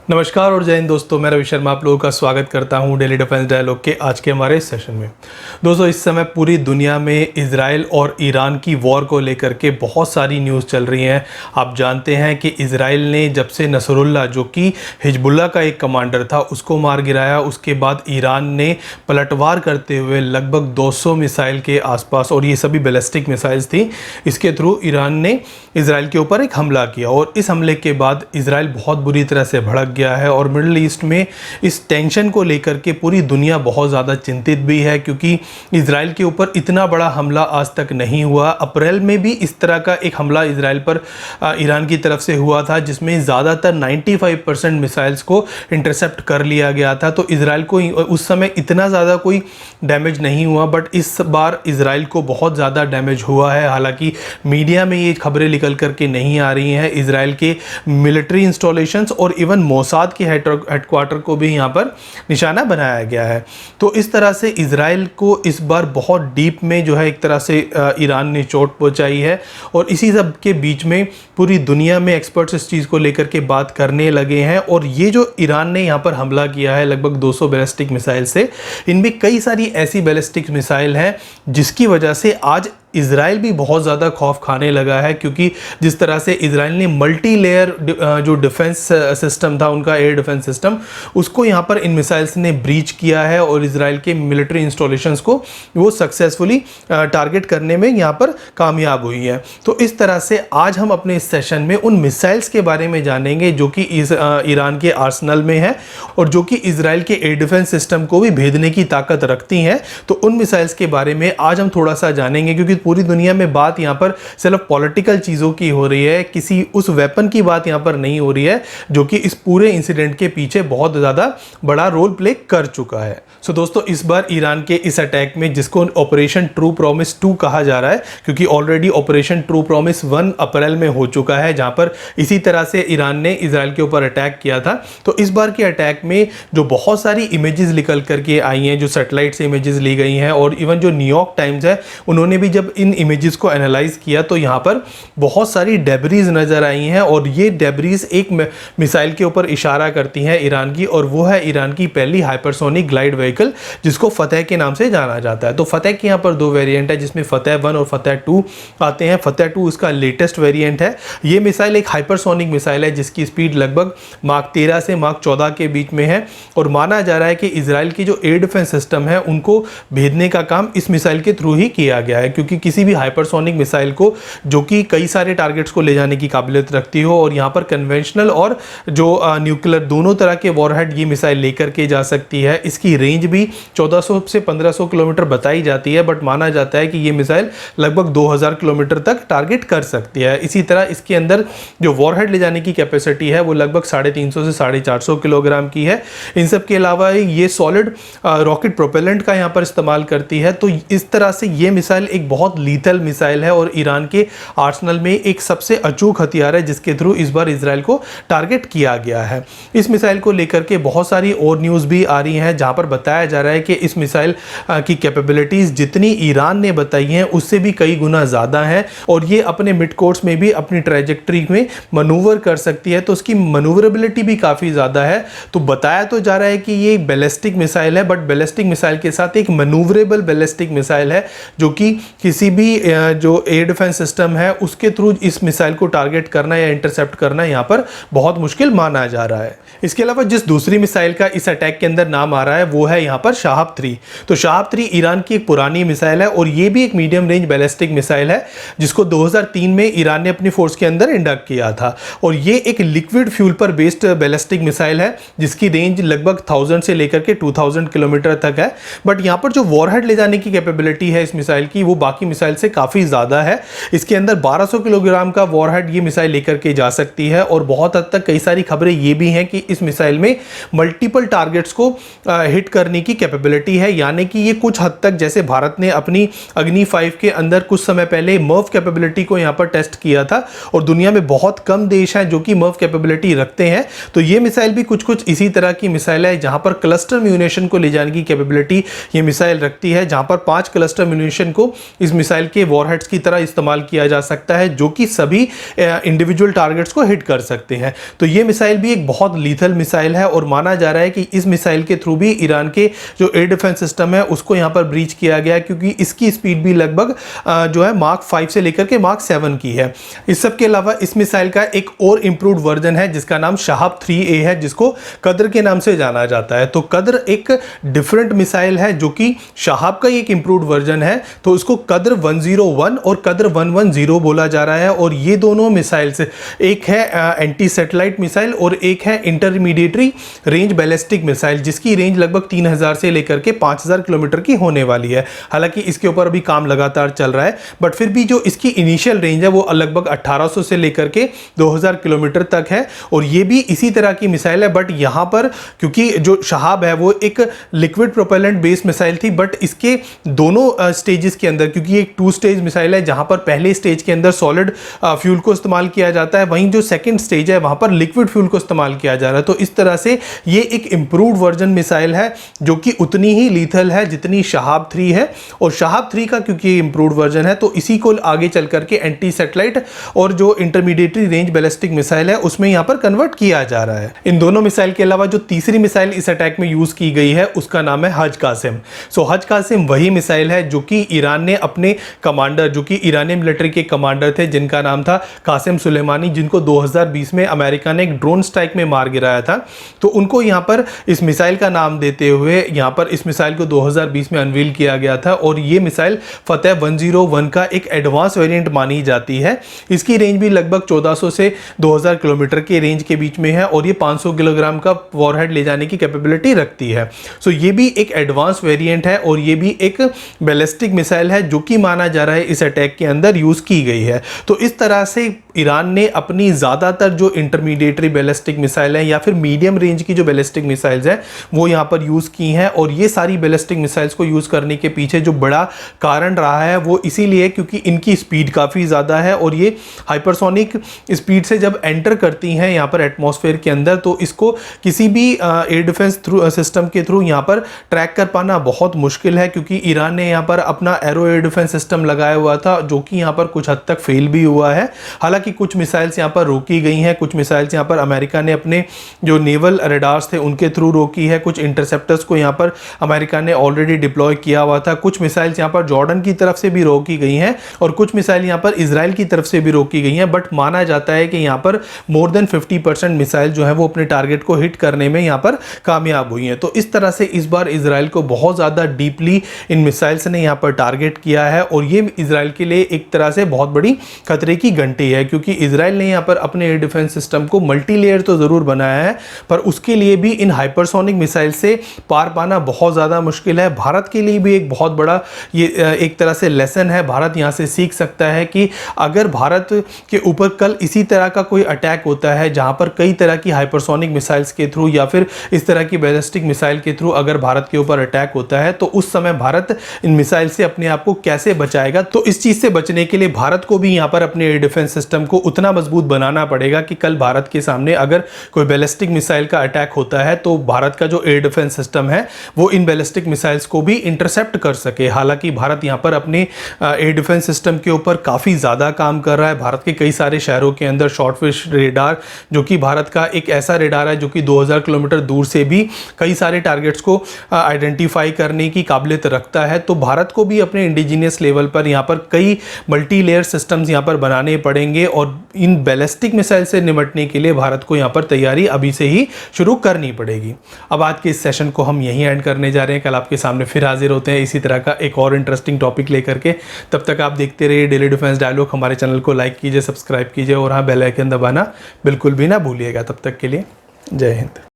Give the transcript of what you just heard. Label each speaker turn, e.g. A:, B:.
A: नमस्कार और जय हिंद दोस्तों, मैं रवि शर्मा आप लोगों का स्वागत करता हूं डेली डिफेंस डायलॉग के आज के हमारे सेशन में। दोस्तों, इस समय पूरी दुनिया में इजराइल और ईरान की वॉर को लेकर के बहुत सारी न्यूज़ चल रही हैं। आप जानते हैं कि इजराइल ने जब से नसरुल्लाह, जो कि हिजबुल्लाह का एक कमांडर था, उसको मार गिराया, उसके बाद ईरान ने पलटवार करते हुए लगभग 200 मिसाइल के आसपास, और ये सभी बैलिस्टिक मिसाइल्स थी, इसके थ्रू ईरान ने इजराइल के ऊपर एक हमला किया। और इस हमले के बाद इजराइल बहुत बुरी तरह से भड़क गया है और मिडिल ईस्ट में इस टेंशन को लेकर के पूरी दुनिया बहुत ज़्यादा चिंतित भी है, क्योंकि इजराइल के ऊपर इतना बड़ा हमला आज तक नहीं हुआ। अप्रैल में भी इस तरह का एक हमला इजराइल पर ईरान की तरफ से हुआ था, जिसमें ज़्यादातर 95% मिसाइल्स को इंटरसेप्ट कर लिया गया था। तो इजराइल को उस समय इतना ज़्यादा कोई डैमेज नहीं हुआ, बट इस बार इजराइल को बहुत ज़्यादा डैमेज हुआ है। हालांकि मीडिया में ये खबरें निकल करके नहीं आ रही हैं। इजराइल के मिलिट्री इंस्टॉलेशंस और इवन मोसाद के हेडक्वार्टर को भी यहाँ पर निशाना बनाया गया है। तो इस तरह से इजराइल को इस बार बहुत डीप में जो है एक तरह से ईरान ने चोट पहुँचाई है। और इसी सब के बीच में पूरी दुनिया में एक्सपर्ट्स इस चीज़ को लेकर के बात करने लगे हैं। और ये जो ईरान ने यहाँ पर हमला किया है लगभग 200 बैलिस्टिक मिसाइल से, इनमें कई सारी ऐसी बैलिस्टिक मिसाइल हैं जिसकी वजह से आज इजराइल भी बहुत ज़्यादा खौफ खाने लगा है, क्योंकि जिस तरह से इजराइल ने मल्टी लेयर जो डिफेंस सिस्टम था, उनका एयर डिफेंस सिस्टम, उसको यहाँ पर इन मिसाइल्स ने ब्रीच किया है और इजराइल के मिलिट्री इंस्टॉलेशंस को वो सक्सेसफुली टारगेट करने में यहाँ पर कामयाब हुई है। तो इस तरह से आज हम अपने इस सेशन में उन मिसाइल्स के बारे में जानेंगे जो कि ईरान के आर्सनल में है और जो कि इजराइल के एयर डिफेंस सिस्टम को भी भेदने की ताकत रखती हैं। तो उन मिसाइल्स के बारे में आज हम थोड़ा सा जानेंगे, क्योंकि पूरी दुनिया में बात यहाँ पर सिर्फ पॉलिटिकल चीज़ों की हो रही है, किसी उस वेपन की बात यहाँ पर नहीं हो रही है जो कि इस पूरे इंसिडेंट के पीछे बहुत ज़्यादा बड़ा रोल प्ले कर चुका है। सो दोस्तों, इस बार ईरान के इस अटैक में, जिसको ऑपरेशन ट्रू प्रॉमिस 2 कहा जा रहा है, क्योंकि ऑलरेडी ऑपरेशन ट्रू प्रॉमिस 1 अप्रैल में हो चुका है, जहाँ पर इसी तरह से ईरान ने इजराइल के ऊपर अटैक किया था। तो इस बार के अटैक में जो बहुत सारी इमेजेस निकल करके आई हैं, जो सैटेलाइट से इमेजेस ली गई हैं, और इवन जो न्यूयॉर्क टाइम्स है, उन्होंने भी जब इन इमेजेस को एनालाइज किया तो यहाँ पर बहुत सारी डेब्रीज नजर आई हैं। और ये डेब्रीज एक मिसाइल के ऊपर इशारा करती हैं ईरान की, और वो है ईरान की पहली हाइपरसोनिक ग्लाइड व्हीकल, जिसको फतेह के नाम से जाना जाता है। तो फतेह के यहाँ पर 2 वेरिएंट है, जिसमें फतेह 1 और फतेह 2 आते हैं। फतेह 2 इसका लेटेस्ट वेरिएंट है। ये मिसाइल एक हाइपरसोनिक मिसाइल है जिसकी स्पीड लगभग माक 13 से माक 14 के बीच में है। और माना जा रहा है कि इजराइल की जो एयर डिफेंस सिस्टम है, उनको भेदने का काम इस मिसाइल के थ्रू ही किया गया है, क्योंकि किसी भी हाइपरसोनिक मिसाइल को, जो कि कई सारे टारगेट्स को ले जाने की काबिलियत रखती हो, और यहाँ पर कन्वेंशनल और जो न्यूक्लियर दोनों तरह के वॉरहेड ये मिसाइल लेकर के जा सकती है। इसकी रेंज भी 1400 से 1500 किलोमीटर बताई जाती है, बट माना जाता है कि ये मिसाइल लगभग 2000 किलोमीटर तक टारगेट कर सकती है। इसी तरह इसके अंदर जो वॉरहेड ले जाने की कैपेसिटी है वो लगभग 350 से 450 किलोग्राम की है। इन सब के अलावा ये सॉलिड रॉकेट प्रोपेलेंट का यहाँ पर इस्तेमाल करती है। तो इस तरह से ये मिसाइल एक बहुत लीथल मिसाइल है और ईरान के आर्सनल में एक सबसे अचूक हथियार है, जिसके थ्रू इस बार इजराइल को टारगेट किया गया है। इस मिसाइल को लेकर के बहुत सारी और न्यूज़ भी आ रही हैं, जहां पर बताया जा रहा है कि इस मिसाइल की कैपेबिलिटीज़ जितनी ईरान ने बताई हैं उससे भी कई गुना ज़्यादा है, और ये अपने मिड कोर्स में भी अपनी ट्रैजेक्टरी में मनूवर कर सकती है। तो उसकी मनूवरेबिलिटी भी काफ़ी ज़्यादा है। तो बताया तो जा रहा है कि ये बैलिस्टिक मिसाइल है, बट बैलिस्टिक मिसाइल के साथ एक मनूवरेबल बैलिस्टिक मिसाइल है, जो कि किसी भी जो एयर डिफेंस सिस्टम है उसके थ्रू इस मिसाइल को टारगेट करना या इंटरसेप्ट करना यहाँ पर बहुत मुश्किल माना जा रहा है। इसके अलावा जिस दूसरी मिसाइल का इस अटैक के अंदर नाम आ रहा है वो है यहाँ पर शाहाब 3। तो शाहाब 3 ईरान की एक पुरानी मिसाइल है, और ये भी एक मीडियम रेंज बैलिस्टिक मिसाइल है, जिसको 2003 में ईरान ने अपनी फोर्स के अंदर इंडक्ट किया था। और ये एक लिक्विड फ्यूल पर बेस्ड बैलिस्टिक मिसाइल है, जिसकी रेंज लगभग 1000 से लेकर के 2000 किलोमीटर तक है। बट यहाँ पर जो वॉरहेड ले जाने की कैपेबिलिटी है इस मिसाइल की, वो बाकी मिसाइल से काफ़ी ज़्यादा है। इसके अंदर 1200 किलोग्राम का वॉरहेड ये मिसाइल लेकर के जा सकती है, और बहुत हद तक कई सारी खबरें ये भी हैं कि इस मिसाइल में मल्टीपल टारगेट्स को हिट करने की कैपेबिलिटी है। यानी कि ये कुछ हद तक, जैसे भारत ने अपनी अग्नि 5 के अंदर कुछ समय पहले मर्व कैपेबिलिटी को यहाँ पर टेस्ट किया था, और दुनिया में बहुत कम देश हैं जो कि मर्व कैपेबिलिटी रखते हैं। तो ये मिसाइल भी कुछ कुछ इसी तरह की मिसाइल है, जहाँ पर क्लस्टर म्यूनिशन को ले जाने की कैपेबिलिटी ये मिसाइल रखती है, जहाँ पर 5 क्लस्टर म्यूनिशन को इस मिसाइल के वॉरहेड्स की तरह इस्तेमाल किया जा सकता है, जो कि सभी इंडिविजुअल टारगेट्स को हिट कर सकते हैं। तो ये मिसाइल भी एक बहुत लीथल मिसाइल है और माना जा रहा है कि इस मिसाइल के थ्रू भी ईरान के जो एयर डिफेंस सिस्टम है उसको यहाँ पर ब्रीच किया गया, क्योंकि इसकी स्पीड भी लगभग जो है मार्क 5 से लेकर के मार्क 7 की है। इस सब के अलावा इस मिसाइल का एक और इंप्रूव्ड वर्जन है जिसका नाम शहाब 3A है, जिसको कद्र के नाम से जाना जाता है। तो कद्र एक डिफरेंट मिसाइल है जो कि शहाब का एक इंप्रूव्ड वर्जन है, तो इसको कद्र 101 और कद्र 110 बोला जा रहा है। और ये दोनों मिसाइल्स, एक है एंटी सैटेलाइट मिसाइल और एक है इंटरमीडिएटरी रेंज बैलिस्टिक मिसाइल, जिसकी रेंज लगभग 3000 से लेकर के 5000 किलोमीटर की होने वाली है। हालांकि इसके ऊपर अभी काम लगातार चल रहा है, बट फिर भी जो इसकी इनिशियल रेंज है वो लगभग 1800 से लेकर के 2000 किलोमीटर तक है। और ये भी इसी तरह की मिसाइल है, बट यहां पर क्योंकि जो शहाब है वो एक लिक्विड प्रोपेलेंट बेस्ड मिसाइल थी, बट इसके दोनों स्टेजेस के अंदर, क्योंकि एक 2 स्टेज मिसाइल है जहां पर पहले स्टेज के अंदर सॉलिड फ्यूल को इस्तेमाल किया जाता है, वहीं जो सेकंड स्टेज है वहां पर लिक्विड फ्यूल को इस्तेमाल किया जा रहा है। तो इस तरह से ये एक इंप्रूव्ड वर्जन मिसाइल है जो कि उतनी ही लीथल है जितनी शहाब 3 है। और शहाब 3 का क्योंकि इंप्रूव्ड वर्जन है तो इसी को आगे चल करके एंटी सैटेलाइट और जो इंटरमीडिएटरी रेंज बैलिस्टिक मिसाइल है उसमें यहां पर कन्वर्ट किया जा रहा है। इन दोनों मिसाइल के अलावा जो तीसरी मिसाइल इस अटैक में यूज की गई है उसका नाम है हज कासिम। सो हज कासिम वही मिसाइल है जो कि ईरान ने अपने कमांडर, जो कि ईरानी मिलिट्री के कमांडर थे जिनका नाम था कासिम सुलेमानी, जिनको 2020 में अमेरिका ने एक ड्रोन स्ट्राइक में मार गिराया था, तो उनको यहां पर इस मिसाइल का नाम देते हुए यहां पर इस मिसाइल को 2020 में अनवील किया गया था। और ये मिसाइल फतेह 101 का एक एडवांस वेरिएंट मानी जाती है। इसकी रेंज भी लगभग 1400 से 2000 किलोमीटर के रेंज के बीच में है और ये 500 किलोग्राम का वॉरहेड ले जाने की कैपेबिलिटी रखती है। सो ये भी एक एडवांस वेरिएंट है और ये भी एक बैलिस्टिक मिसाइल है जो कि माना जा रहा है इस अटैक के अंदर यूज की गई है। तो इस तरह से ईरान ने अपनी ज़्यादातर जो इंटरमीडिएटरी बैलिस्टिक मिसाइल है या फिर मीडियम रेंज की जो बैलिस्टिक मिसाइल्स हैं वो यहाँ पर यूज़ की हैं। और ये सारी बैलिस्टिक मिसाइल्स को यूज़ करने के पीछे जो बड़ा कारण रहा है वो इसीलिए क्योंकि इनकी स्पीड काफ़ी ज़्यादा है और ये हाइपरसोनिक स्पीड से जब एंटर करती हैं यहाँ पर एटमॉस्फेयर के अंदर तो इसको किसी भी एयर डिफेंस सिस्टम के थ्रू यहाँ पर ट्रैक कर पाना बहुत मुश्किल है, क्योंकि ईरान ने यहाँ पर अपना एरो एयर डिफेंस सिस्टम लगाया हुआ था जो कि यहाँ पर कुछ हद तक फेल भी हुआ है। हालांकि कुछ मिसाइल्स यहाँ पर रोकी गई हैं, कुछ मिसाइल्स यहाँ पर अमेरिका ने अपने जो नेवल रडार्स थे उनके थ्रू रोकी है, कुछ इंटरसेप्टर्स को यहाँ पर अमेरिका ने ऑलरेडी डिप्लॉय किया हुआ था, कुछ मिसाइल्स यहाँ पर जॉर्डन की तरफ से भी रोकी गई हैं और कुछ मिसाइल यहाँ पर इजराइल की तरफ से भी रोकी गई हैं। बट माना जाता है कि यहाँ पर मोर देन 50% मिसाइल जो है वो अपने टारगेट को हिट करने में यहाँ पर कामयाब हुई हैं। तो इस तरह से इस बार इजराइल को बहुत ज़्यादा डीपली इन मिसाइल्स ने यहाँ पर टारगेट किया है और ये इजराइल के लिए एक तरह से बहुत बड़ी खतरे की घंटी है, क्योंकि इजराइल ने यहाँ पर अपने एयर डिफेंस सिस्टम को मल्टी लेयर तो ज़रूर बनाया है पर उसके लिए भी इन हाइपरसोनिक मिसाइल से पार पाना बहुत ज़्यादा मुश्किल है। भारत के लिए भी एक बहुत बड़ा ये एक तरह से लेसन है, भारत यहाँ से सीख सकता है कि अगर भारत के ऊपर कल इसी तरह का कोई अटैक होता है जहाँ पर कई तरह की हाइपरसोनिक मिसाइल्स के थ्रू या फिर इस तरह की बैलिस्टिक मिसाइल के थ्रू अगर भारत के ऊपर अटैक होता है तो उस समय भारत इन मिसाइल से अपने आप को कैसे बचाएगा। तो इस चीज़ से बचने के लिए भारत को भी यहाँ पर अपने एयर डिफेंस सिस्टम को उतना मजबूत बनाना पड़ेगा कि कल भारत के सामने अगर कोई बैलिस्टिक मिसाइल का अटैक होता है तो भारत का जो एयर डिफेंस सिस्टम है वो इन बैलिस्टिक मिसाइल्स को भी इंटरसेप्ट कर सके। हालांकि भारत यहाँ पर अपने एयर डिफेंस सिस्टम के ऊपर काफ़ी ज़्यादा काम कर रहा है। भारत के कई सारे शहरों के अंदर शॉर्टफिश रेडार, जो कि भारत का एक ऐसा रेडार है जो कि 2000 किलोमीटर दूर से भी कई सारे टारगेट्स को आइडेंटिफाई करने की काबिलियत रखता है। तो भारत को भी अपने इंडिजीनियस लेवल पर यहाँ पर कई मल्टी लेयर सिस्टम्स यहाँ पर बनाने पड़ेंगे और इन बैलिस्टिक मिसाइल से निपटने के लिए भारत को यहाँ पर तैयारी अभी से ही शुरू करनी पड़ेगी। अब आज के इस सेशन को हम यहीं एंड करने जा रहे हैं। कल आपके सामने फिर हाजिर होते हैं इसी तरह का एक और इंटरेस्टिंग टॉपिक लेकर के। तब तक आप देखते रहिए डेली डिफेंस डायलॉग। हमारे चैनल को लाइक कीजिए, सब्सक्राइब कीजिए और हाँ बेल आइकन दबाना बिल्कुल भी ना भूलिएगा। तब तक के लिए जय हिंद।